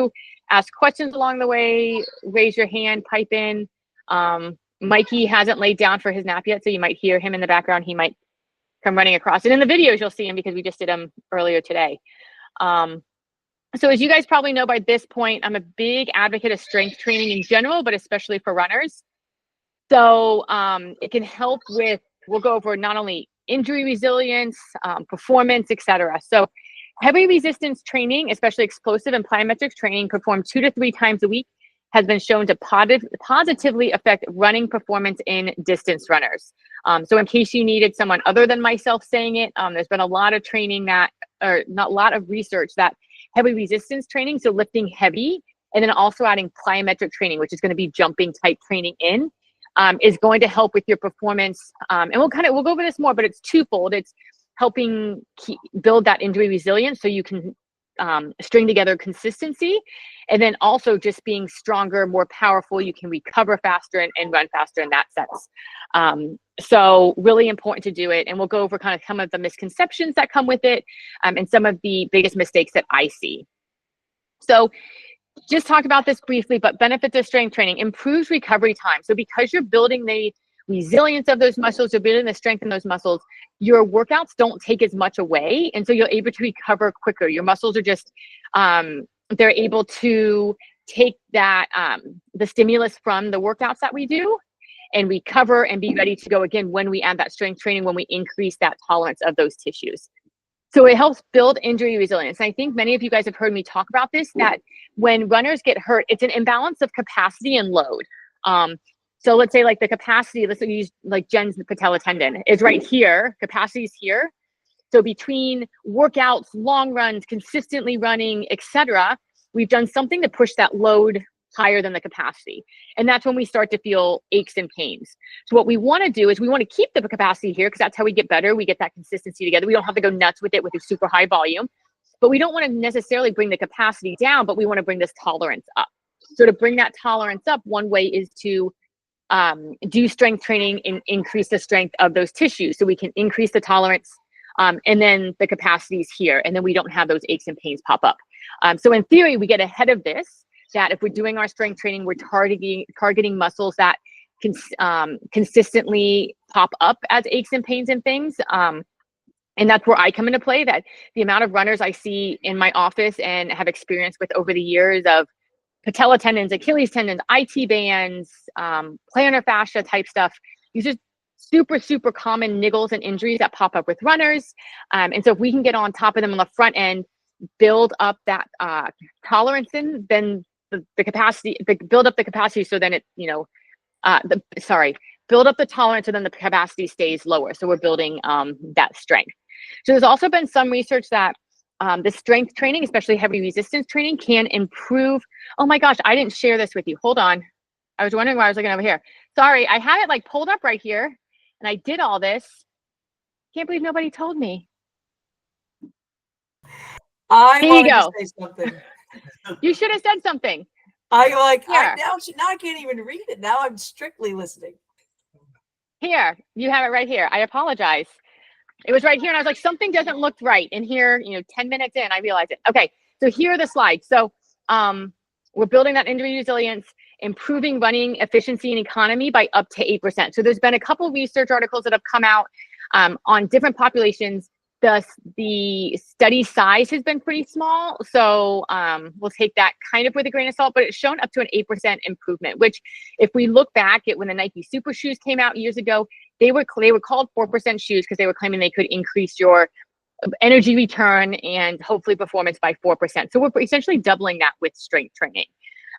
through, ask questions along the way, raise your hand, pipe in. Mikey hasn't laid down for his nap yet, so you might hear him in the background. He might come running across. And in the videos, you'll see him because we just did them earlier today. So as you guys probably know by this point, I'm a big advocate of strength training in general, but especially for runners. So it can help with, we'll go over not only injury resilience, performance, etc. So heavy resistance training, especially explosive and plyometrics training, performed 2 to 3 times a week, has been shown to positively affect running performance in distance runners. So in case you needed someone other than myself saying it, there's been a lot of training that, or not a lot of research that heavy resistance training, so lifting heavy, and then also adding plyometric training, which is going to be jumping type training in, is going to help with your performance. And we'll go over this more, but it's twofold. It's helping build that injury resilience so you can string together consistency, and then also just being stronger, more powerful. You can recover faster and run faster in that sense. So really important to do it. And we'll go over kind of some of the misconceptions that come with it, and some of the biggest mistakes that I see. So just talked about this briefly, but benefits of strength training: improves recovery time. So because you're building the resilience of those muscles, you're building the strength in those muscles, your workouts don't take as much away, and so you're able to recover quicker. Your muscles are just they're able to take that the stimulus from the workouts that we do and recover and be ready to go again when we add that strength training, when we increase that tolerance of those tissues. So it helps build injury resilience. And I think many of you guys have heard me talk about this, that when runners get hurt, it's an imbalance of capacity and load. So let's say like the capacity, let's use like Jen's patella tendon is right here, capacity is here. So between workouts, long runs, consistently running, etc., we've done something to push that load higher than the capacity. And that's when we start to feel aches and pains. So what we want to do is we want to keep the capacity here because that's how we get better. We get that consistency together. We don't have to go nuts with it with a super high volume, but we don't want to necessarily bring the capacity down, but we want to bring this tolerance up. So to bring that tolerance up, one way is to do strength training and increase the strength of those tissues so we can increase the tolerance, and then the capacity is here, and then we don't have those aches and pains pop up. So in theory, we get ahead of this, that if we're doing our strength training, we're targeting muscles that can consistently pop up as aches and pains and things. And that's where I come into play, that the amount of runners I see in my office and have experience with over the years of patella tendons, Achilles tendons, IT bands, plantar fascia type stuff. These are super, super common niggles and injuries that pop up with runners. And so if we can get on top of them on the front end, build up that tolerance in, then the capacity, build up the capacity so then it, build up the tolerance so then the capacity stays lower. So we're building that strength. So there's also been some research that the strength training, especially heavy resistance training, can improve. Oh my gosh, I didn't share this with you. Hold on. I was wondering why I was looking over here. Sorry, I had it like pulled up right here and I did all this. Can't believe nobody told me. I wanted to say something. You should have said something. Now I can't even read it. Now I'm strictly listening. Here, you have it right here. I apologize. It was right here, and I was like, something doesn't look right. And here, 10 minutes in, I realized it. Okay, so here are the slides. So we're building that injury resilience, improving running efficiency and economy by up to 8%. So there's been a couple of research articles that have come out on different populations. The study size has been pretty small, so we'll take that kind of with a grain of salt, but it's shown up to an 8% improvement, which if we look back at when the Nike Super Shoes came out years ago, they were called 4% shoes because they were claiming they could increase your energy return and hopefully performance by 4%. So we're essentially doubling that with strength training.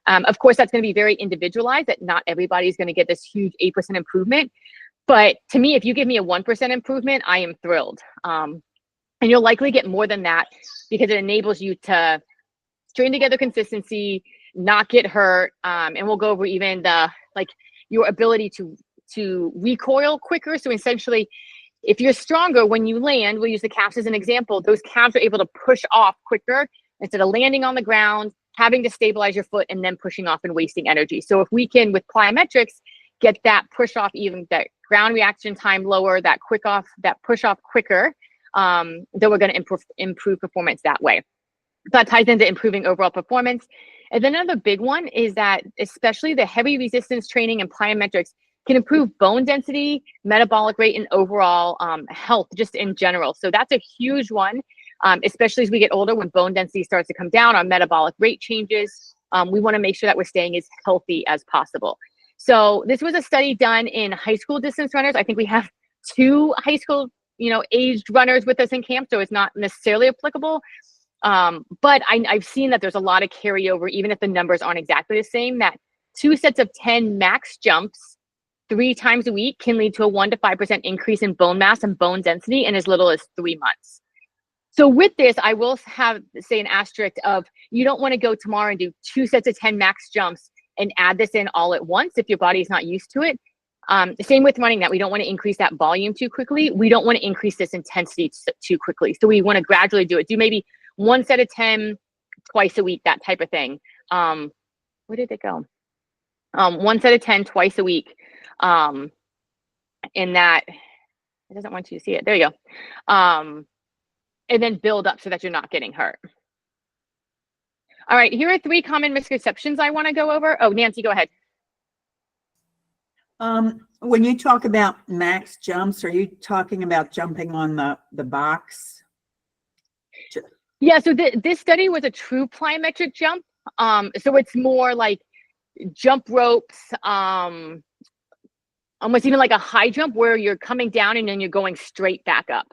Of course, that's going to be very individualized, that not everybody's going to get this huge 8% improvement. But to me, if you give me a 1% improvement, I am thrilled. And you'll likely get more than that because it enables you to string together consistency, not get hurt. And we'll go over even your ability to recoil quicker. So essentially, if you're stronger when you land, we'll use the calves as an example, those calves are able to push off quicker instead of landing on the ground, having to stabilize your foot and then pushing off and wasting energy. So if we can, with plyometrics, get that push off, even that ground reaction time lower, that push off quicker, then we're going to improve performance that way. that ties into improving overall performance. And then another big one is that especially the heavy resistance training and plyometrics can improve bone density, metabolic rate, and overall health just in general. So that's a huge one, especially as we get older when bone density starts to come down, our metabolic rate changes. We want to make sure that we're staying as healthy as possible. So this was a study done in high school distance runners. I think we have 2 high school, aged runners with us in camp, so it's not necessarily applicable. But I've seen that there's a lot of carryover, even if the numbers aren't exactly the same, that 2 sets of 10 max jumps 3 times a week can lead to a 1 to 5% increase in bone mass and bone density in as little as 3 months. So with this, I will say an asterisk of, you don't want to go tomorrow and do 2 sets of 10 max jumps and add this in all at once if your body is not used to it. Same with running, that we don't want to increase that volume too quickly. We don't want to increase this intensity too quickly. So we want to gradually do it. Do maybe 1 set of 10 twice a week, that type of thing. Where did it go? 1 set of 10 twice a week. In that, it doesn't want you to see it. There you go. And then build up so that you're not getting hurt. All right, here are 3 common misconceptions I want to go over. Oh, Nancy, go ahead. When you talk about max jumps, are you talking about jumping on the box? Yeah, so this study was a true plyometric jump. So it's more like jump ropes, almost even like a high jump where you're coming down and then you're going straight back up.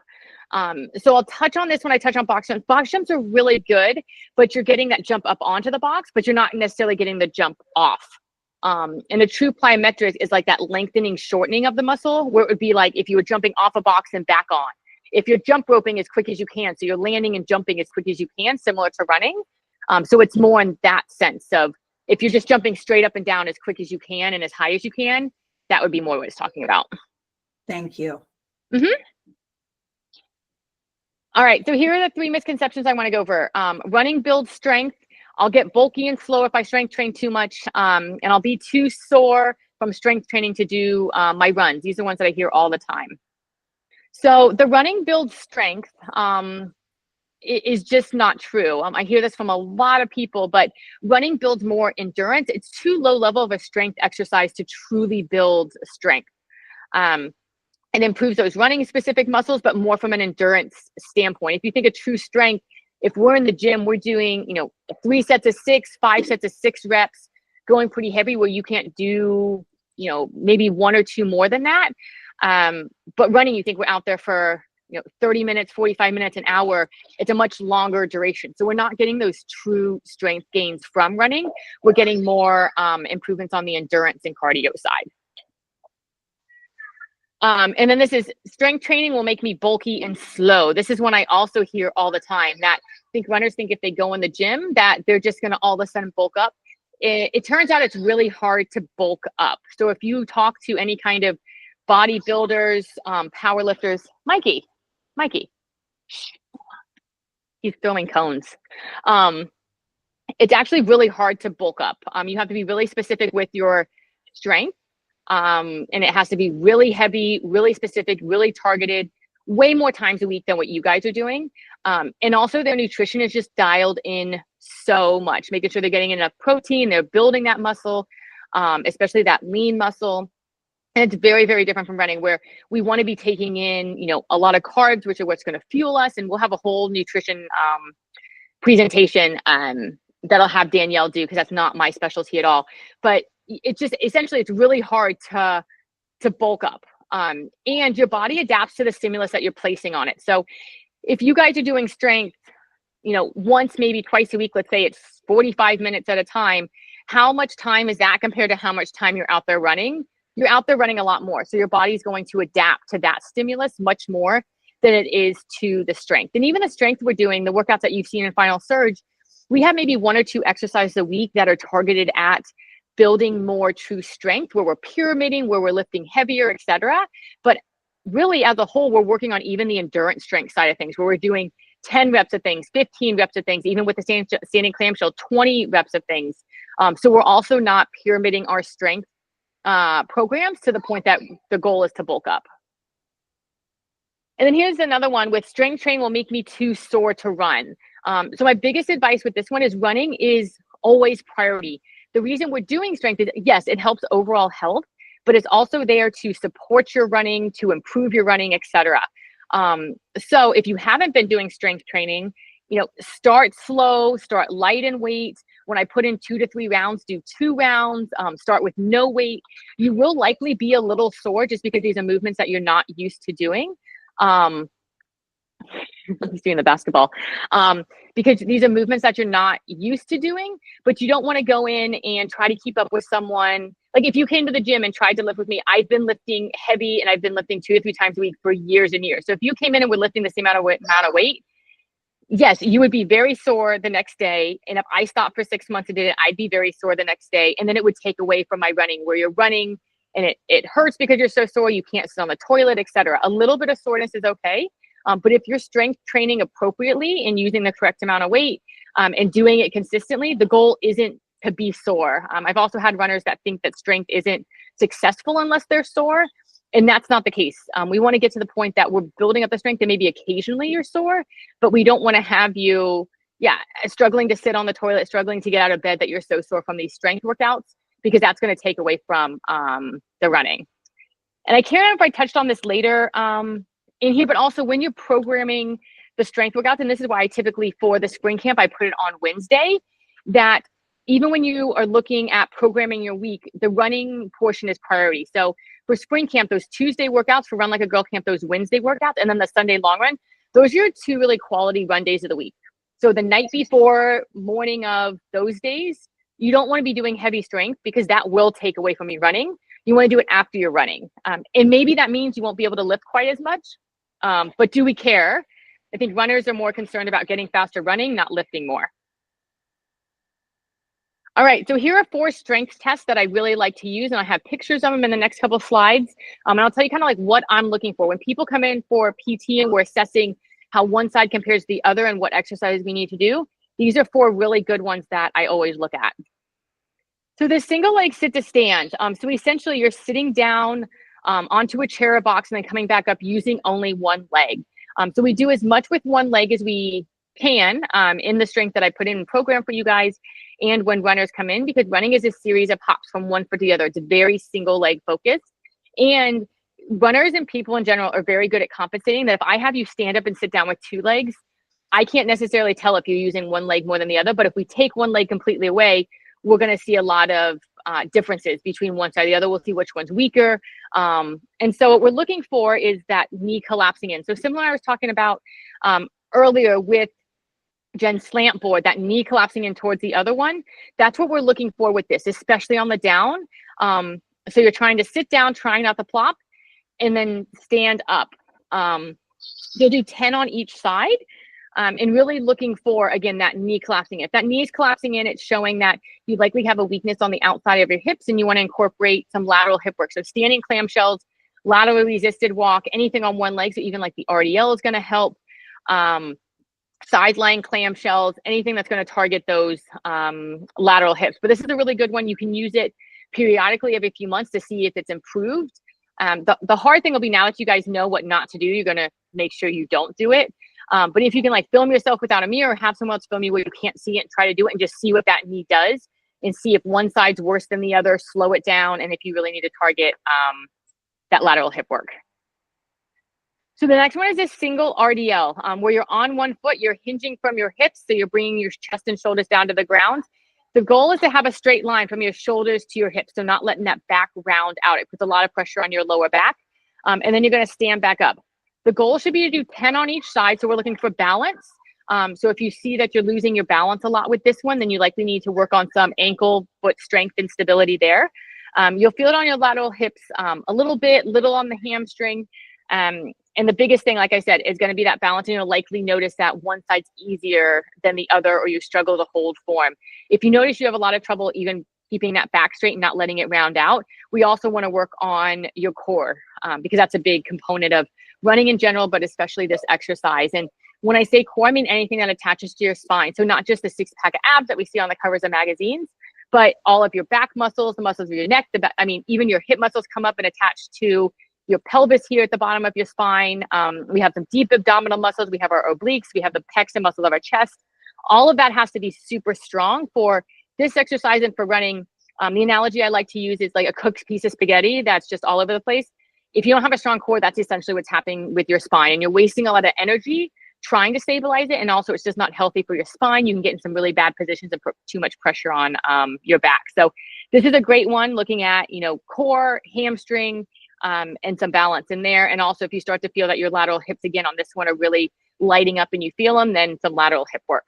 So I'll touch on this when I touch on box jumps. Box jumps are really good, but you're getting that jump up onto the box, but you're not necessarily getting the jump off. And a true plyometric is like that lengthening, shortening of the muscle, where it would be like if you were jumping off a box and back on. If you're jump roping as quick as you can, so you're landing and jumping as quick as you can, similar to running. So it's more in that sense of, if you're just jumping straight up and down as quick as you can and as high as you can, that would be more what it's talking about. Thank you. All right, so here are the 3 misconceptions I want to go over. Running builds strength. I'll get bulky and slow if I strength train too much, and I'll be too sore from strength training to do my runs. These are ones that I hear all the time. So the running builds strength is just not true. I hear this from a lot of people, but running builds more endurance. It's too low level of a strength exercise to truly build strength. It improves those running specific muscles, but more from an endurance standpoint. If you think of true strength, if we're in the gym, we're doing, 3 sets of 6, 5 sets of 6 reps, going pretty heavy where you can't do, maybe 1 or 2 more than that. But running, you think we're out there for, 30 minutes, 45 minutes, an hour. It's a much longer duration. So we're not getting those true strength gains from running. We're getting more improvements on the endurance and cardio side. And then this is, strength training will make me bulky and slow. This is one I also hear all the time, that runners think if they go in the gym that they're just going to all of a sudden bulk up. It turns out it's really hard to bulk up. So if you talk to any kind of bodybuilders, power lifters, Mikey, he's throwing cones. It's actually really hard to bulk up. You have to be really specific with your strength. And it has to be really heavy, really specific, really targeted, way more times a week than what you guys are doing. And also their nutrition is just dialed in so much, making sure they're getting enough protein, they're building that muscle, especially that lean muscle. And it's very, very different from running, where we want to be taking in, a lot of carbs, which are what's going to fuel us. And we'll have a whole nutrition presentation that'll have Danielle do, because that's not my specialty at all. But it's just, essentially, it's really hard to bulk up. And your body adapts to the stimulus that you're placing on it. So if you guys are doing strength, once, maybe twice a week, let's say it's 45 minutes at a time, how much time is that compared to how much time you're out there running? You're out there running a lot more. So your body's going to adapt to that stimulus much more than it is to the strength. And even the strength we're doing, the workouts that you've seen in Final Surge, we have maybe 1 or 2 exercises a week that are targeted at building more true strength, where we're pyramiding, where we're lifting heavier, etc. But really, as a whole, we're working on even the endurance strength side of things, where we're doing 10 reps of things, 15 reps of things, even with the standing clamshell, 20 reps of things. So we're also not pyramiding our strength programs to the point that the goal is to bulk up. And then here's another one with strength training will make me too sore to run. So my biggest advice with this one is running is always priority. The reason we're doing strength is, yes, it helps overall health, but it's also there to support your running, to improve your running, etc. So if you haven't been doing strength training, start slow, start light in weight. When I put in 2 to 3 rounds, do 2 rounds, start with no weight. You will likely be a little sore just because these are movements that you're not used to doing. He's doing the basketball. Because these are movements that you're not used to doing, but you don't want to go in and try to keep up with someone. Like if you came to the gym and tried to lift with me, I've been lifting heavy and I've been lifting 2 to 3 times a week for years and years. So if you came in and were lifting the same amount of weight, yes, you would be very sore the next day. And if I stopped for 6 months and did it, I'd be very sore the next day. And then it would take away from my running, where you're running and it hurts because you're so sore, you can't sit on the toilet, etc. A little bit of soreness is okay. But if you're strength training appropriately and using the correct amount of weight and doing it consistently, the goal isn't to be sore. I've also had runners that think that strength isn't successful unless they're sore. And that's not the case. We want to get to the point that we're building up the strength and maybe occasionally you're sore, but we don't want to have you, struggling to sit on the toilet, struggling to get out of bed that you're so sore from these strength workouts, because that's going to take away from the running. And I can't remember if I touched on this later in here, but also when you're programming the strength workouts, and this is why I typically for the spring camp, I put it on Wednesday, that even when you are looking at programming your week, the running portion is priority. So for spring camp, those Tuesday workouts, for Run Like a Girl Camp, those Wednesday workouts, and then the Sunday long run, those are your 2 really quality run days of the week. So the night before, morning of those days, you don't want to be doing heavy strength because that will take away from your running. You want to do it after you're running. And maybe that means you won't be able to lift quite as much. But do we care? I think runners are more concerned about getting faster running, not lifting more. All right, so here are 4 strength tests that I really like to use, and I have pictures of them in the next couple of slides. And I'll tell you kind of like what I'm looking for. When people come in for PT and we're assessing how one side compares to the other and what exercises we need to do, these are 4 really good ones that I always look at. So the single leg sit to stand. So essentially you're sitting down onto a chair or box and then coming back up using only one leg. So we do as much with one leg as we can in the strength that I put in program for you guys, and when runners come in, because running is a series of hops from one foot to the other. It's a very single leg focus. And runners and people in general are very good at compensating that if I have you stand up and sit down with 2 legs, I can't necessarily tell if you're using one leg more than the other. But if we take one leg completely away, we're going to see a lot of differences between one side and the other. We'll see which one's weaker. And so what we're looking for is that knee collapsing in. So similar, I was talking about earlier with Jen's slant board, that knee collapsing in towards the other one. That's what we're looking for with this, especially on the down. So you're trying to sit down, trying not to plop, and then stand up. You'll do 10 on each side. And really looking for, again, that knee collapsing in. If that knee is collapsing in, it's showing that you likely have a weakness on the outside of your hips and you want to incorporate some lateral hip work. So standing clamshells, laterally resisted walk, anything on one leg. So even like the RDL is going to help. Sideline clamshells, anything that's going to target those lateral hips. But this is a really good one. You can use it periodically every few months to see if it's improved. The hard thing will be, now that you guys know what not to do, you're going to make sure you don't do it. But if you can like film yourself without a mirror, have someone else film you where you can't see it and try to do it and just see what that knee does and see if one side's worse than the other, slow it down, and if you really need to target that lateral hip work. So the next one is a single RDL, where you're on one foot, you're hinging from your hips, so you're bringing your chest and shoulders down to the ground. The goal is to have a straight line from your shoulders to your hips, so not letting that back round out. It puts a lot of pressure on your lower back, and then you're going to stand back up. The goal should be to do 10 on each side, so we're looking for balance. So if you see that you're losing your balance a lot with this one, then you likely need to work on some ankle, foot strength and stability there. You'll feel it on your lateral hips a little bit, little on the hamstring. And the biggest thing, like I said, is going to be that balance. And you'll likely notice that one side's easier than the other, or you struggle to hold form. If you notice you have a lot of trouble even keeping that back straight and not letting it round out, we also want to work on your core because that's a big component of running in general, but especially this exercise. And when I say core, I mean anything that attaches to your spine. So not just the 6-pack of abs that we see on the covers of magazines, but all of your back muscles, the muscles of your neck, even your hip muscles come up and attach to your pelvis here at the bottom of your spine. We have some deep abdominal muscles. We have our obliques. We have the pecs and muscles of our chest. All of that has to be super strong for this exercise and for running. The analogy I like to use is like a cooked piece of spaghetti that's just all over the place. If you don't have a strong core, that's essentially what's happening with your spine, and you're wasting a lot of energy trying to stabilize it. And also it's just not healthy for your spine. You can get in some really bad positions and put too much pressure on your back. So this is a great one looking at, you know, core, hamstring, and some balance in there. And also if you start to feel that your lateral hips again on this one are really lighting up and you feel them, then some lateral hip work.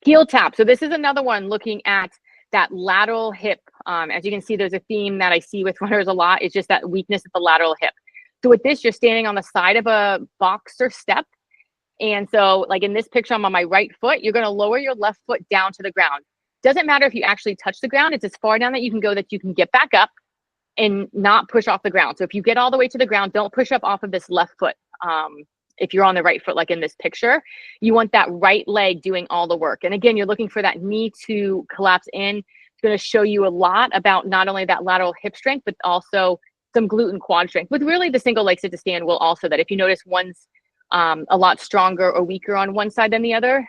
Heel tap. So this is another one looking at that lateral hip. As you can see, there's a theme that I see with runners a lot. It's just that weakness at the lateral hip. So with this, you're standing on the side of a box or step. And so like in this picture, I'm on my right foot, you're going to lower your left foot down to the ground. Doesn't matter if you actually touch the ground. It's as far down that you can go that you can get back up and not push off the ground. So if you get all the way to the ground, don't push up off of this left foot. If you're on the right foot, like in this picture, you want that right leg doing all the work. And again, you're looking for that knee to collapse in. It's going to show you a lot about not only that lateral hip strength, but also some glute and quad strength. With really the single leg sit to stand will also, that if you notice one's a lot stronger or weaker on one side than the other,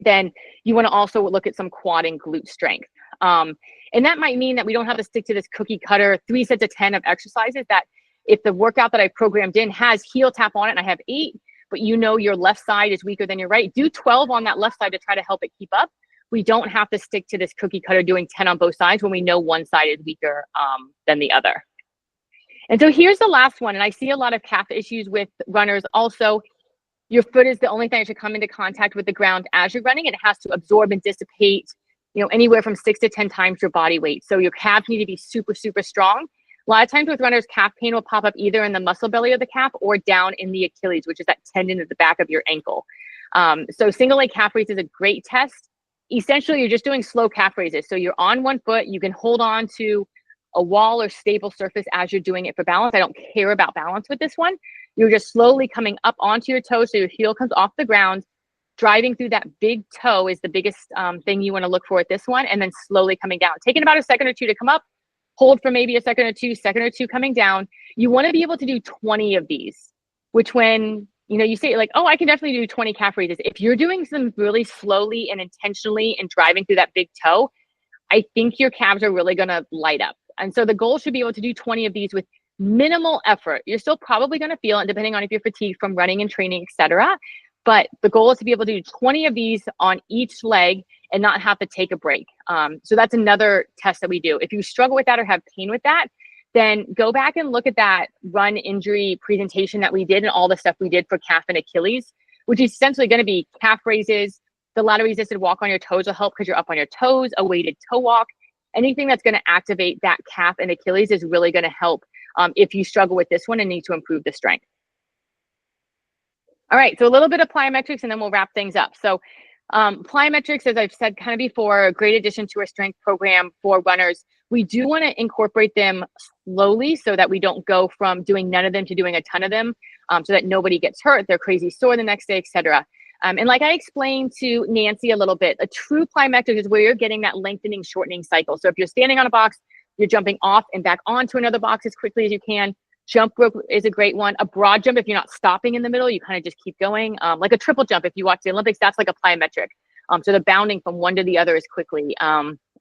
then you want to also look at some quad and glute strength. And that might mean that we don't have to stick to this cookie cutter 3 sets of 10 of exercises. That if the workout that I programmed in has heel tap on it and I have 8, but you know your left side is weaker than your right, do 12 on that left side to try to help it keep up. We don't have to stick to this cookie cutter doing 10 on both sides when we know one side is weaker than the other. And so here's the last one. And I see a lot of calf issues with runners. Also, your foot is the only thing that should come into contact with the ground as you're running, and it has to absorb and dissipate, you know, anywhere from 6 to 10 times your body weight. So your calves need to be super, super strong. A lot of times with runners, calf pain will pop up either in the muscle belly of the calf or down in the Achilles, which is that tendon at the back of your ankle. So single leg calf raise is a great test. Essentially, you're just doing slow calf raises. So you're on one foot, you can hold on to a wall or stable surface as you're doing it for balance. I don't care about balance with this one. You're just slowly coming up onto your toe so your heel comes off the ground. Driving through that big toe is the biggest thing you want to look for at this one, and then slowly coming down. Taking about a second or two to come up, hold for maybe a second or two coming down. You want to be able to do 20 of these, which when you say like, oh, I can definitely do 20 calf raises. If you're doing them really slowly and intentionally and driving through that big toe, I think your calves are really going to light up. And so the goal should be able to do 20 of these with minimal effort. You're still probably going to feel it, depending on if you're fatigued from running and training, etc. But the goal is to be able to do 20 of these on each leg and not have to take a break. So that's another test that we do. If you struggle with that or have pain with that, then go back and look at that run injury presentation that we did and all the stuff we did for calf and Achilles, which is essentially going to be calf raises. The lateral resisted walk on your toes will help because you're up on your toes, a weighted toe walk. Anything that's going to activate that calf and Achilles is really going to help if you struggle with this one and need to improve the strength. All right, so a little bit of plyometrics and then we'll wrap things up. So plyometrics, as I've said kind of before, a great addition to our strength program for runners. We do want to incorporate them slowly so that we don't go from doing none of them to doing a ton of them, so that nobody gets hurt, they're crazy sore the next day, etc. And like I explained to Nancy a little bit, a true plyometric is where you're getting that lengthening, shortening cycle. So if you're standing on a box, you're jumping off and back onto another box as quickly as you can. Jump rope is a great one. A broad jump, if you're not stopping in the middle, you kind of just keep going. Like a triple jump, if you watch the Olympics, that's like a plyometric. So they're bounding from one to the other as quickly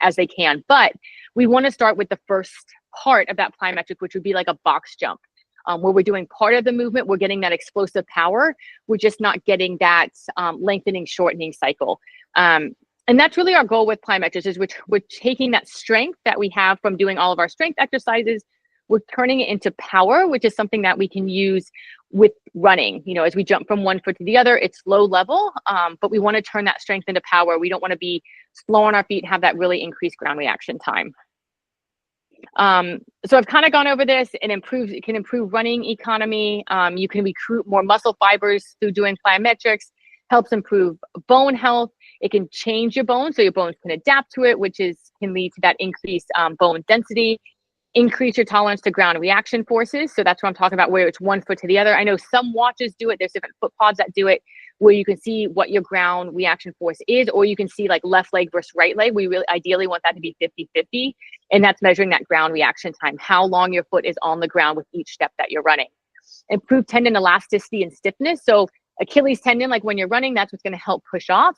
as they can. But we want to start with the first part of that plyometric, which would be like a box jump, where we're doing part of the movement. We're getting that explosive power. We're just not getting that lengthening, shortening cycle. And that's really our goal with plyometrics, is we're taking that strength that we have from doing all of our strength exercises. We're turning it into power, which is something that we can use with running. As we jump from one foot to the other, it's low level, but we want to turn that strength into power. We don't want to be slow on our feet and have that really increased ground reaction time. So I've kind of gone over this. It can improve running economy. You can recruit more muscle fibers through doing plyometrics, helps improve bone health. It can change your bones, so your bones can adapt to it, which can lead to that increased bone density. Increase your tolerance to ground reaction forces. So that's what I'm talking about, where it's one foot to the other. I know some watches do it. There's different foot pods that do it, where you can see what your ground reaction force is, or you can see like left leg versus right leg. We really ideally want that to be 50-50. And that's measuring that ground reaction time, how long your foot is on the ground with each step that you're running. Improve tendon elasticity and stiffness. So Achilles tendon, like when you're running, that's what's going to help push off.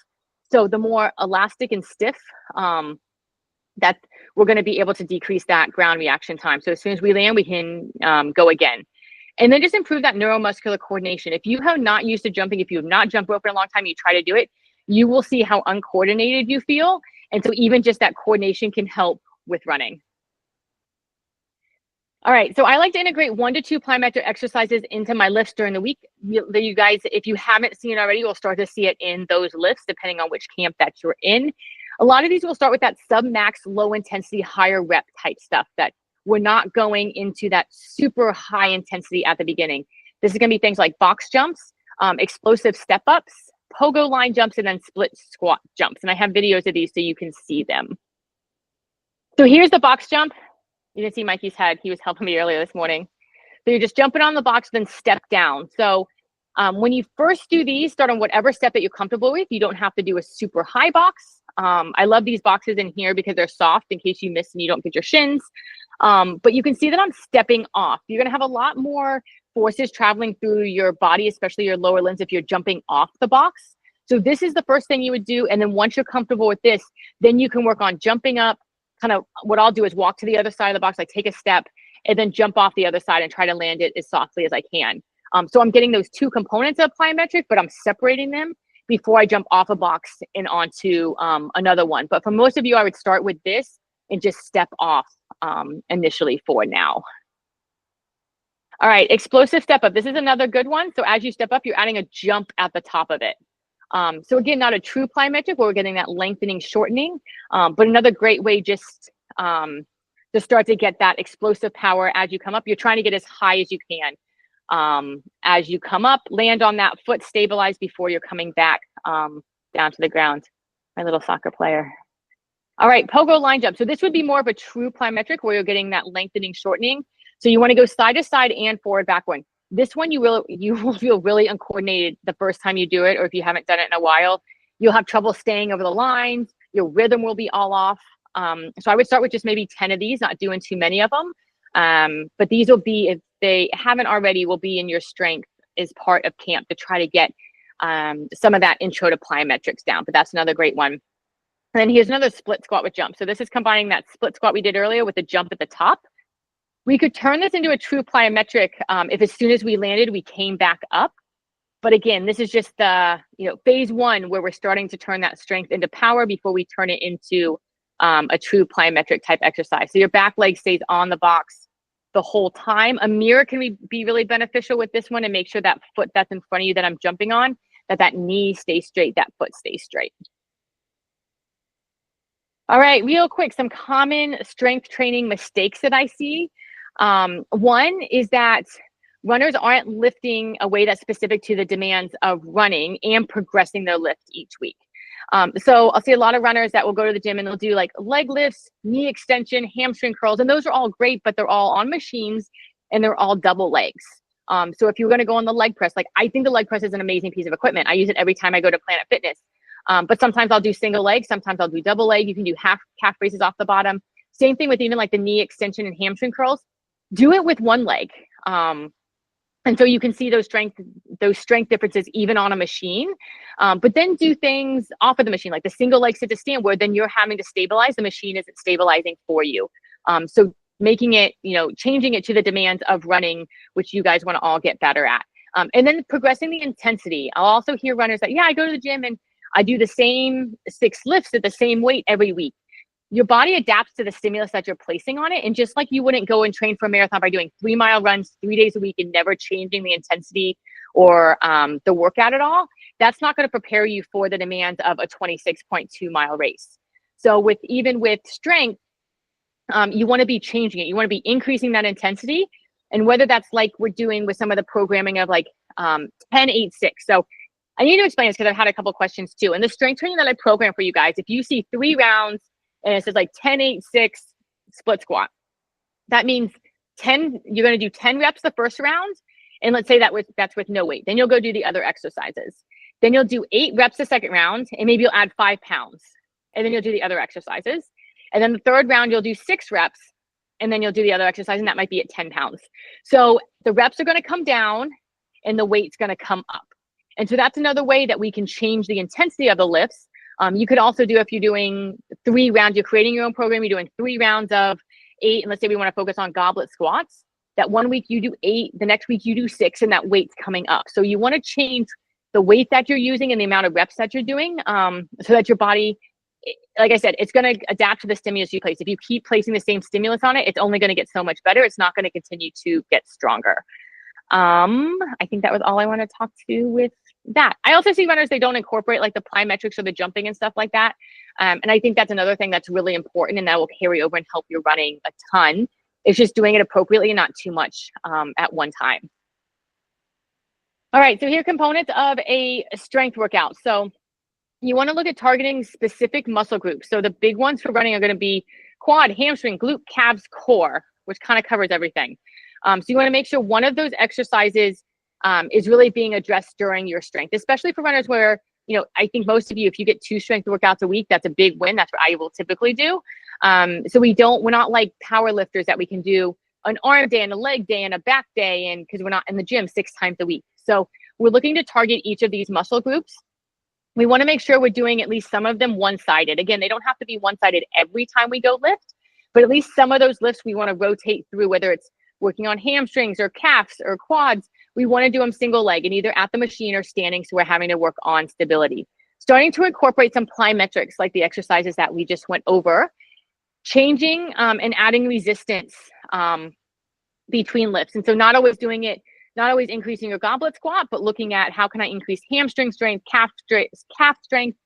So the more elastic and stiff, that we're going to be able to decrease that ground reaction time. So as soon as we land, we can go again. And then just improve that neuromuscular coordination. If you have not used to jumping, if you have not jumped rope in a long time, you try to do it, you will see how uncoordinated you feel. And so even just that coordination can help with running. All right, so I like to integrate 1 to 2 plyometric exercises into my lifts during the week. You guys, if you haven't seen it already, you'll start to see it in those lifts, depending on which camp that you're in. A lot of these will start with that sub-max, low intensity, higher rep type stuff that we're not going into that super high intensity at the beginning. This is gonna be things like box jumps, explosive step ups, pogo line jumps, and then split squat jumps. And I have videos of these so you can see them. So here's the box jump. You can see Mikey's head. He was helping me earlier this morning. So you're just jumping on the box, then step down. So when you first do these, start on whatever step that you're comfortable with. You don't have to do a super high box. I love these boxes in here because they're soft in case you miss and you don't get your shins. But you can see that I'm stepping off. You're going to have a lot more forces traveling through your body, especially your lower limbs, if you're jumping off the box. So this is the first thing you would do. And then once you're comfortable with this, then you can work on jumping up. Kind of what I'll do is walk to the other side of the box. I take a step and then jump off the other side and try to land it as softly as I can. So I'm getting those 2 components of plyometric, but I'm separating them before I jump off a box and onto another one. But for most of you, I would start with this and just step off initially for now. All right, explosive step up. This is another good one. So as you step up, you're adding a jump at the top of it. So again, not a true plyometric where we're getting that lengthening, shortening, but another great way just to start to get that explosive power as you come up. You're trying to get as high as you can. As you come up, land on that foot, stabilize before you're coming back down to the ground. My little soccer player. All right, pogo line jump. So this would be more of a true plyometric where you're getting that lengthening, shortening. So you want to go side to side and forward, backward. This one you will feel really uncoordinated the first time you do it, or if you haven't done it in a while, you'll have trouble staying over the lines. Your rhythm will be all off. So I would start with just maybe 10 of these, not doing too many of them. But these will be, if they haven't already, will be in your strength as part of camp to try to get some of that intro to plyometrics down. But that's another great one. And then here's another split squat with jump. So this is combining that split squat we did earlier with the jump at the top. We could turn this into a true plyometric if as soon as we landed, we came back up. But again, this is just the phase 1 where we're starting to turn that strength into power before we turn it into a true plyometric type exercise. So your back leg stays on the box the whole time. A mirror can be really beneficial with this one and make sure that foot that's in front of you that I'm jumping on, that knee stays straight, that foot stays straight. All right, real quick, some common strength training mistakes that I see. One is that runners aren't lifting a weight that's specific to the demands of running and progressing their lift each week. So I'll see a lot of runners that will go to the gym and they'll do like leg lifts, knee extension, hamstring curls, and those are all great, but they're all on machines and they're all double legs. So if you're going to go on the leg press, like I think the leg press is an amazing piece of equipment. I use it every time I go to Planet Fitness. But sometimes I'll do single leg, sometimes I'll do double leg. You can do half calf raises off the bottom. Same thing with even like the knee extension and hamstring curls. Do it with one leg. And so you can see those strength differences even on a machine. But then do things off of the machine, like the single leg sit to stand, where then you're having to stabilize, the machine isn't stabilizing for you. So making it, changing it to the demands of running, which you guys want to all get better at. And then progressing the intensity. I'll also hear runners that, I go to the gym and I do the same 6 lifts at the same weight every week. Your body adapts to the stimulus that you're placing on it. And just like you wouldn't go and train for a marathon by doing 3-mile runs 3 days a week and never changing the intensity or the workout at all, that's not going to prepare you for the demands of a 26.2-mile race. So even with strength, you want to be changing it. You want to be increasing that intensity. And whether that's like we're doing with some of the programming of like 10-8-6. So I need to explain this because I've had a couple questions too. And the strength training that I program for you guys, if you see 3 rounds and it says like 10-8-6 split squat, that means you're going to do 10 reps the first round. And let's say that's with no weight. Then you'll go do the other exercises. Then you'll do 8 reps the second round and maybe you'll add 5 pounds. And then you'll do the other exercises. And then the third round, you'll do 6 reps and then you'll do the other exercise. And that might be at 10 pounds. So the reps are going to come down and the weight's going to come up. And so that's another way that we can change the intensity of the lifts. You could also do, if you're doing 3 rounds, you're creating your own program, you're doing 3 rounds of 8, and let's say we want to focus on goblet squats. That one week you do 8, the next week you do 6, and that weight's coming up. So you want to change the weight that you're using and the amount of reps that you're doing, so that your body, like I said, it's going to adapt to the stimulus you place. If you keep placing the same stimulus on it, it's only going to get so much better. It's not going to continue to get stronger. I think that was all I want to talk to with that. I also see runners, they don't incorporate like the plyometrics or the jumping and stuff like that. And I think that's another thing that's really important, and that will carry over and help your running a ton. It's just doing it appropriately and not too much at one time. All right, so here are components of a strength workout. So you want to look at targeting specific muscle groups. So the big ones for running are going to be quad, hamstring, glute, calves, core, which kind of covers everything. So you want to make sure one of those exercises is really being addressed during your strength, especially for runners where, you know, I think most of you, if you get 2 strength workouts a week, that's a big win. That's what I will typically do. So we're not like power lifters that we can do an arm day and a leg day and a back day, and because we're not in the gym 6 times a week. So we're looking to target each of these muscle groups. We want to make sure we're doing at least some of them one-sided. Again, they don't have to be one-sided every time we go lift, but at least some of those lifts we want to rotate through, whether it's working on hamstrings or calves or quads. We want to do them single leg and either at the machine or standing, so we're having to work on stability. Starting to incorporate some plyometrics like the exercises that we just went over, changing and adding resistance between lifts. And so not always increasing your goblet squat, but looking at how can I increase hamstring strength, calf strength,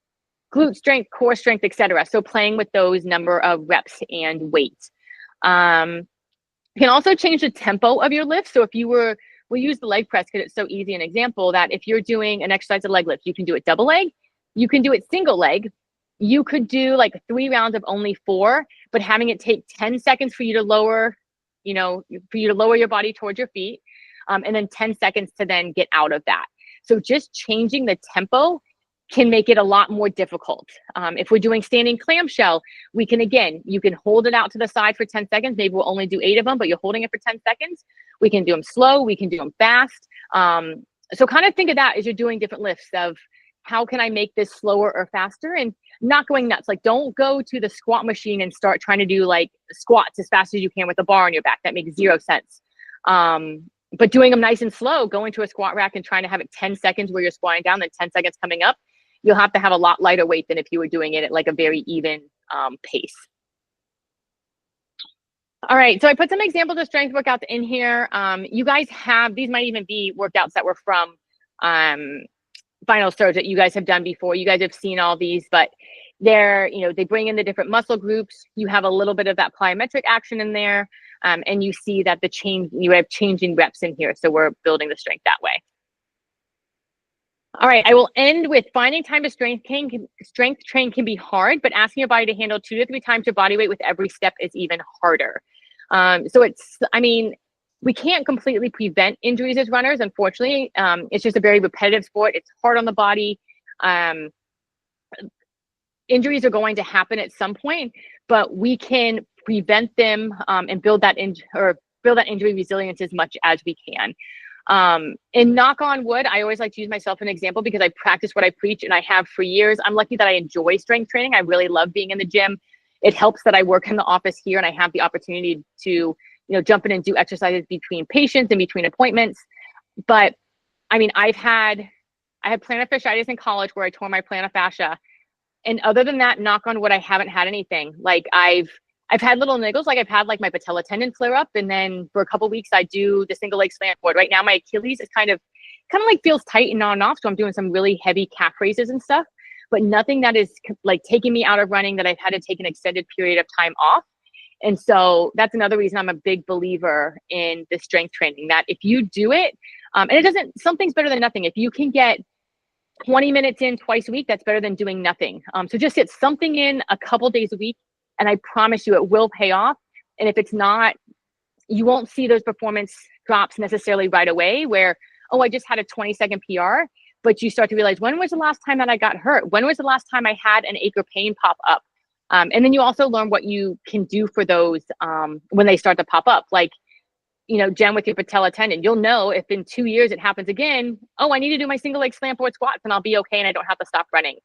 glute strength, core strength, etc. So playing with those number of reps and weight. You can also change the tempo of your lift. So if we'll use the leg press because it's so easy an example that if you're doing an exercise of leg lift, you can do it double leg, you can do it single leg, you could do like 3 rounds of only 4, but having it take 10 seconds for you to lower, your body towards your feet, and then 10 seconds to then get out of that. So just changing the tempo can make it a lot more difficult. If we're doing standing clamshell, you can hold it out to the side for 10 seconds. Maybe we'll only do 8 of them, but you're holding it for 10 seconds. We can do them slow. We can do them fast. So kind of think of that as you're doing different lifts of how can I make this slower or faster, and not going nuts. Like don't go to the squat machine and start trying to do like squats as fast as you can with a bar on your back. That makes 0 sense. But doing them nice and slow, going to a squat rack and trying to have it 10 seconds where you're squatting down, then 10 seconds coming up, you'll have to have a lot lighter weight than if you were doing it at like a very even pace. All right, so I put some examples of strength workouts in here. You guys have, these might even be workouts that were from Final Surge that you guys have done before. You guys have seen all these, but they bring in the different muscle groups. You have a little bit of that plyometric action in there. And you see that you have changing reps in here. So we're building the strength that way. All right, I will end with finding time to strength train can be hard, but asking your body to handle 2 to 3 times your body weight with every step is even harder. We can't completely prevent injuries as runners, unfortunately. It's just a very repetitive sport. It's hard on the body. Injuries are going to happen at some point, but we can prevent them and build that injury resilience as much as we can. And knock on wood, I always like to use myself as an example because I practice what I preach and I have for years. I'm lucky that I enjoy strength training. I really love being in the gym. It helps that I work in the office here and I have the opportunity to, jump in and do exercises between patients and between appointments. But I had plantar fasciitis in college where I tore my plantar fascia. And other than that, knock on wood, I haven't had anything. Like I've had little niggles, like I've had like my patella tendon flare up, and then for a couple of weeks I do the single leg slant forward. Right now my Achilles is kind of like feels tight and on and off, so I'm doing some really heavy calf raises and stuff, but nothing that is like taking me out of running that I've had to take an extended period of time off. And so that's another reason I'm a big believer in the strength training, that if you do it, and something's better than nothing. If you can get 20 minutes in twice a week, that's better than doing nothing. So just get something in a couple days a week, and I promise you it will pay off. And if it's not, you won't see those performance drops necessarily right away where, oh, I just had a 20-second PR, but you start to realize, when was the last time that I got hurt? When was the last time I had an ache or pain pop up? And then you also learn what you can do for those when they start to pop up. Like Jen, with your patella tendon, you'll know if in 2 years it happens again, oh, I need to do my single leg slant forward squats and I'll be okay and I don't have to stop running.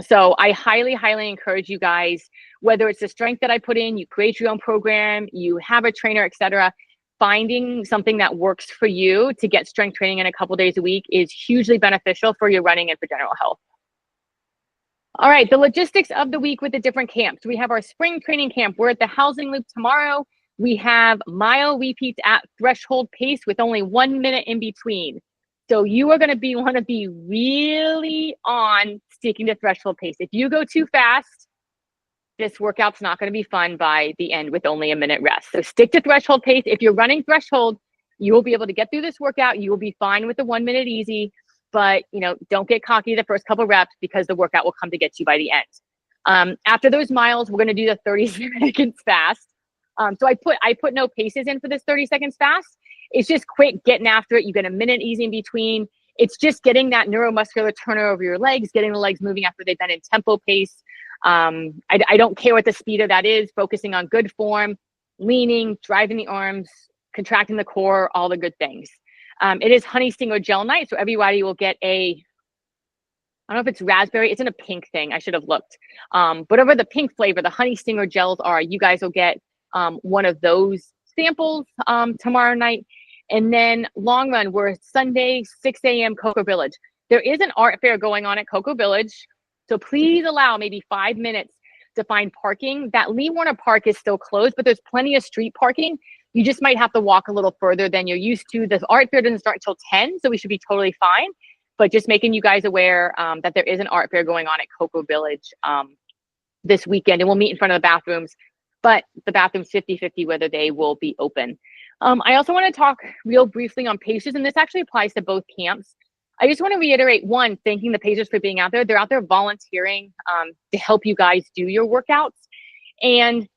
So I highly, highly encourage you guys, whether it's the strength that I put in, you create your own program, you have a trainer, etc. Finding something that works for you to get strength training in a couple days a week is hugely beneficial for your running and for general health. All right, the logistics of the week with the different camps. We have our spring training camp. We're at the Housing Loop tomorrow. We have mile repeats at threshold pace with only 1 minute in between. So you are going to want to be really on sticking to threshold pace. If you go too fast, this workout's not going to be fun by the end with only a minute rest. So stick to threshold pace. If you're running threshold, you will be able to get through this workout. You will be fine with the 1 minute easy, but don't get cocky the first couple reps because the workout will come to get you by the end. After those miles, we're going to do the 30 seconds fast. So I put no paces in for this 30 seconds fast. It's just quick getting after it. You get a minute easy in between. It's just getting that neuromuscular turnover over your legs, getting the legs moving after they've been in tempo pace. I don't care what the speed of that is, focusing on good form, leaning, driving the arms, contracting the core, all the good things. It is honey stinger gel night, so everybody will get I don't know if it's raspberry, it's in a pink thing, I should have looked. Whatever the pink flavor, the honey stinger gels are, you guys will get one of those samples tomorrow night. And then long run, we're Sunday, 6 a.m. Cocoa Village. There is an art fair going on at Cocoa Village. So please allow maybe 5 minutes to find parking. That Lee Warner Park is still closed, but there's plenty of street parking. You just might have to walk a little further than you're used to. The art fair doesn't start until 10, so we should be totally fine. But just making you guys aware that there is an art fair going on at Cocoa Village this weekend, and we'll meet in front of the bathrooms. But the bathrooms 50-50 whether they will be open. I also want to talk real briefly on Pacers, and this actually applies to both camps. I just want to reiterate, one, thanking the Pacers for being out there. They're out there volunteering to help you guys do your workouts. And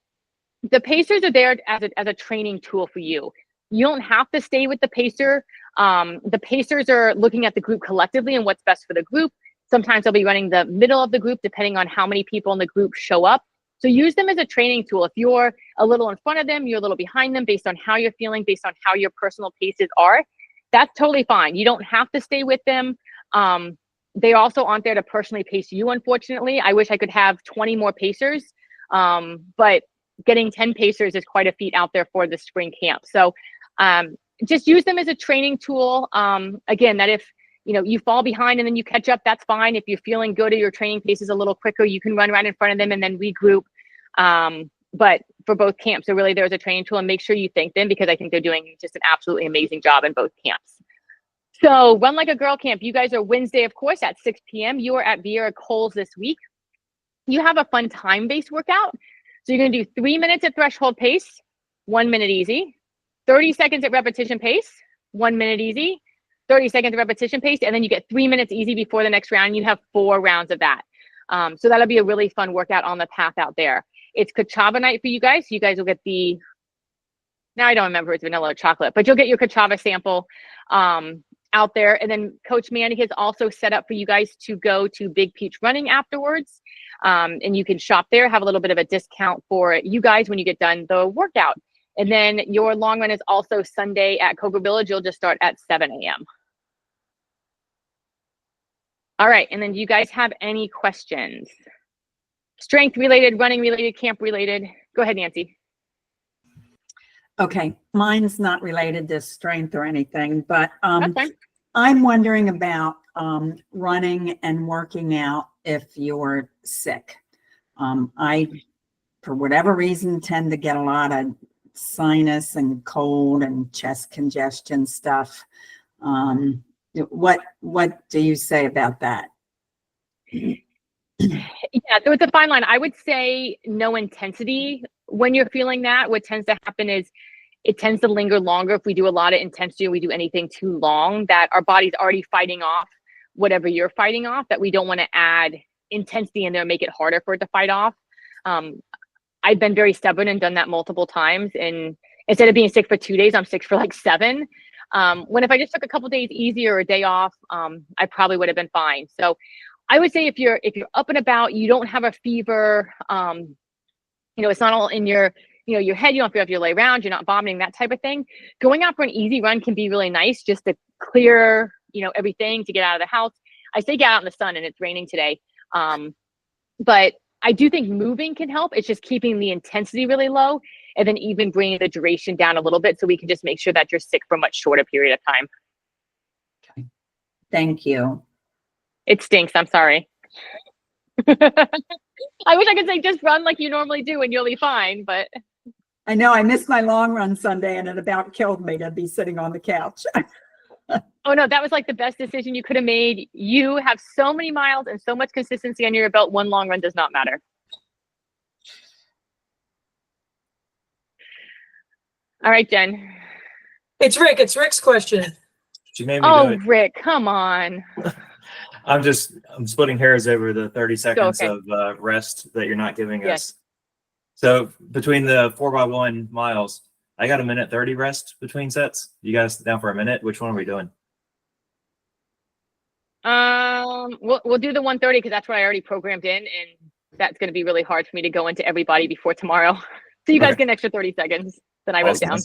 the Pacers are there as a training tool for you. You don't have to stay with the Pacer. The Pacers are looking at the group collectively and what's best for the group. Sometimes they'll be running the middle of the group depending on how many people in the group show up. So use them as a training tool. If you're a little in front of them, you're a little behind them based on how you're feeling, based on how your personal paces are, that's totally fine. You don't have to stay with them. They also aren't there to personally pace you, unfortunately. I wish I could have 20 more Pacers, but getting 10 Pacers is quite a feat out there for the spring camp. So just use them as a training tool. Again, that if you fall behind and then you catch up, that's fine. If you're feeling good or your training pace is a little quicker, you can run right in front of them and then regroup. But for both camps, so really there's a training tool, and make sure you thank them because I think they're doing just an absolutely amazing job in both camps. So Run Like a Girl camp, you guys are Wednesday, of course, at 6 p.m. You are at Vieira Coles this week. You have a fun time-based workout. So you're going to do 3 minutes at threshold pace, 1 minute easy, 30 seconds at repetition pace, 1 minute easy, 30 seconds of repetition pace, and then you get 3 minutes easy before the next round. And you have 4 rounds of that. So that'll be a really fun workout on the path out there. It's Kachava night for you guys. You guys will get now I don't remember if it's vanilla or chocolate, but you'll get your Kachava sample out there. And then Coach Manny has also set up for you guys to go to Big Peach Running afterwards. And you can shop there, have a little bit of a discount for you guys when you get done the workout. And then your long run is also Sunday at Cocoa Village. You'll just start at 7 a.m. All right, and then do you guys have any questions? Strength related, running related, camp related. Go ahead, Nancy. Okay, mine's not related to strength or anything, but Okay. I'm wondering about running and working out if you're sick. I, for whatever reason, tend to get a lot of sinus and cold and chest congestion stuff. What do you say about that? Yeah, so it's a fine line. I would say no intensity when you're feeling that. What tends to happen is it tends to linger longer if we do a lot of intensity or we do anything too long, that our body's already fighting off whatever you're fighting off, that we don't want to add intensity in there and make it harder for it to fight off. I've been very stubborn and done that multiple times. And instead of being sick for 2 days, I'm sick for like 7. When if I just took a couple days easier or a day off, I probably would have been fine. So I would say if you're up and about, you don't have a fever, it's not all in your, your head, you don't feel like you lay around, you're not vomiting, that type of thing. Going out for an easy run can be really nice just to clear, everything, to get out of the house. I say get out in the sun, and it's raining today. But I do think moving can help. It's just keeping the intensity really low and then even bringing the duration down a little bit so we can just make sure that you're sick for a much shorter period of time. Okay. Thank you. It stinks. I'm sorry. I wish I could say just run like you normally do and you'll be fine, but I know I missed my long run Sunday and it about killed me to be sitting on the couch. oh no, that was like the best decision you could have made. You have so many miles and so much consistency under your belt. One long run does not matter. All right, Jen. It's Rick. It's Rick's question. She made me do it. Rick, come on. I'm splitting hairs over the 30 seconds okay. of rest that you're not giving Yes. us. So between the 4x1 miles, I got 1:30 rest between sets. You guys down for a minute? Which one are we doing? We'll do the 1:30 because that's what I already programmed in, and that's going to be really hard for me to go into everybody before tomorrow. So you guys get an extra 30 seconds that I wrote Awesome. down.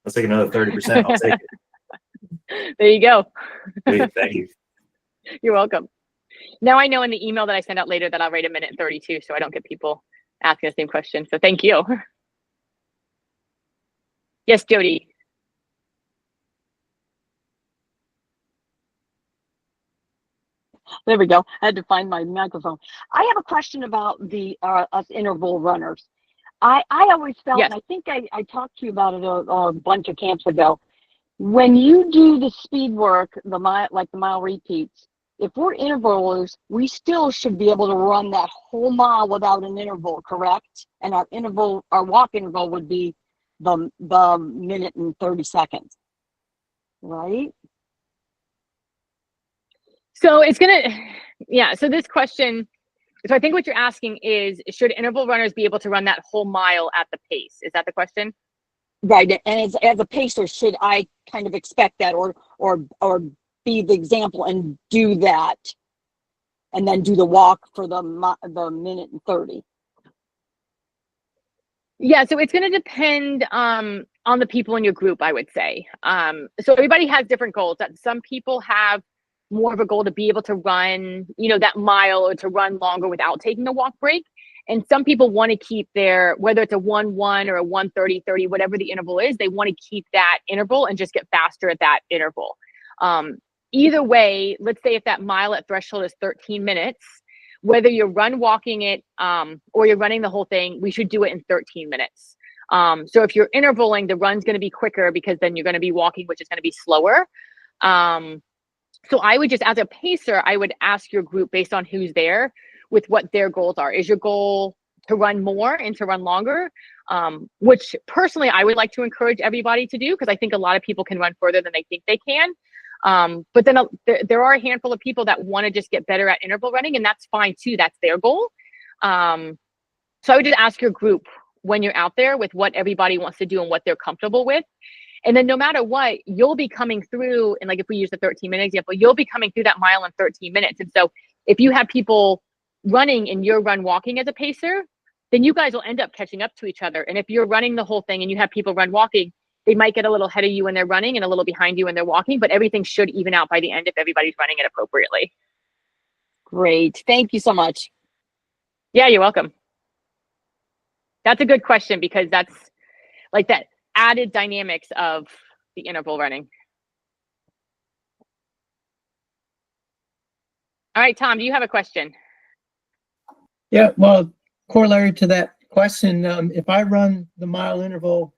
Let's take another 30%. I'll take it. There you go. Sweet, thank you. You're welcome. Now I know in the email that I send out later that I'll write 1:32 so I don't get people asking the same question. So thank you. Yes, Jody. There we go. I had to find my microphone. I have a question about the us interval runners. I always felt, Yes. and I think I talked to you about it a bunch of camps ago. When you do the speed work, the mile repeats, if we're intervalers, we still should be able to run that whole mile without an interval, correct? And our walk interval would be the 1:30 seconds, right? So it's so this question, so I think what you're asking is, should interval runners be able to run that whole mile at the pace? Is that the question? Right, and as a pacer, should I kind of expect that, or be the example and do that, and then do the walk for the 1:30? Yeah, so it's going to depend on the people in your group, I would say. So everybody has different goals. That some people have more of a goal to be able to run, that mile or to run longer without taking a walk break. And some people want to keep their, whether it's a 1:1 or a 1:30, whatever the interval is, they want to keep that interval and just get faster at that interval. Either way, let's say if that mile at threshold is 13 minutes, whether you're walking it or you're running the whole thing, we should do it in 13 minutes. So if you're intervaling, the run's going to be quicker because then you're going to be walking, which is going to be slower. So I would just, as a pacer, I would ask your group based on who's there with what their goals are. Is your goal to run more and to run longer? Which personally, I would like to encourage everybody to do, because I think a lot of people can run further than they think they can. But then there are a handful of people that want to just get better at interval running, and that's fine too. That's their goal. So I would just ask your group when you're out there with what everybody wants to do and what they're comfortable with. And then no matter what, you'll be coming through, and like if we use the 13-minute example, you'll be coming through that mile in 13 minutes. And so if you have people running and you're walking as a pacer, then you guys will end up catching up to each other. And if you're running the whole thing and you have people run walking, they might get a little ahead of you when they're running and a little behind you when they're walking, but everything should even out by the end if everybody's running it appropriately. Great. Thank you so much. Yeah, you're welcome. That's a good question, because that's like that added dynamics of the interval running. All right, Tom, do you have a question? Yeah, well, corollary to that question, if I run the mile interval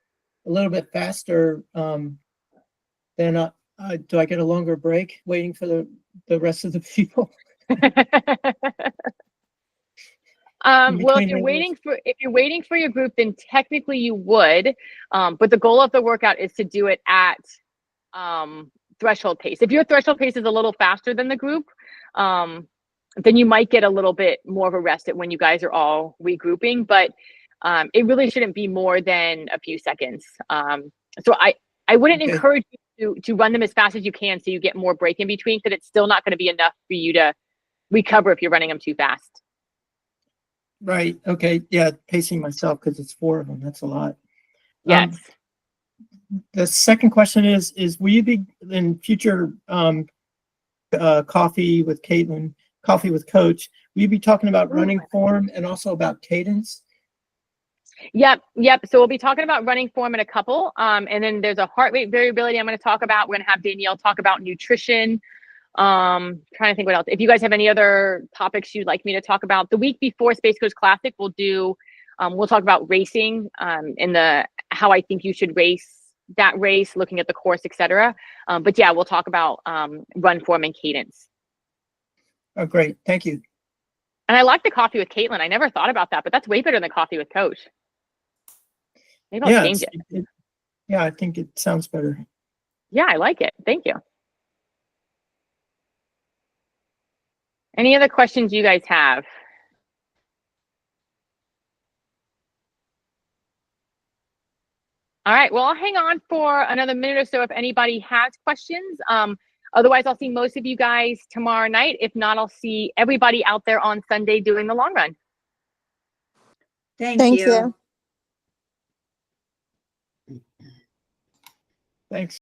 a little bit faster, then do I get a longer break waiting for the rest of the people? Well, if you're waiting for your group, then technically you would, but the goal of the workout is to do it at threshold pace. If your threshold pace is a little faster than the group, then you might get a little bit more of a rest at when you guys are all regrouping, but it really shouldn't be more than a few seconds. So I wouldn't encourage you to run them as fast as you can so you get more break in between, because it's still not going to be enough for you to recover if you're running them too fast. Right. Okay. Yeah. Pacing myself because it's 4 of them. That's a lot. Yes. The second question is will you be in future coffee with Caitlin, coffee with Coach, will you be talking about running form and also about cadence? Yep. So we'll be talking about running form in a couple. And then there's a heart rate variability I'm going to talk about. We're going to have Danielle talk about nutrition. Trying to think what else. If you guys have any other topics you'd like me to talk about, the week before Space Coast Classic, we'll talk about racing and how I think you should race that race, looking at the course, etc. But yeah, we'll talk about run form and cadence. Oh, great. Thank you. And I like the coffee with Caitlin. I never thought about that, but that's way better than coffee with Coach. Maybe I'll change it. Yeah, I think it sounds better. Yeah, I like it. Thank you. Any other questions you guys have? All right, well, I'll hang on for another minute or so if anybody has questions. Otherwise, I'll see most of you guys tomorrow night. If not, I'll see everybody out there on Sunday doing the long run. Thank you. Thanks.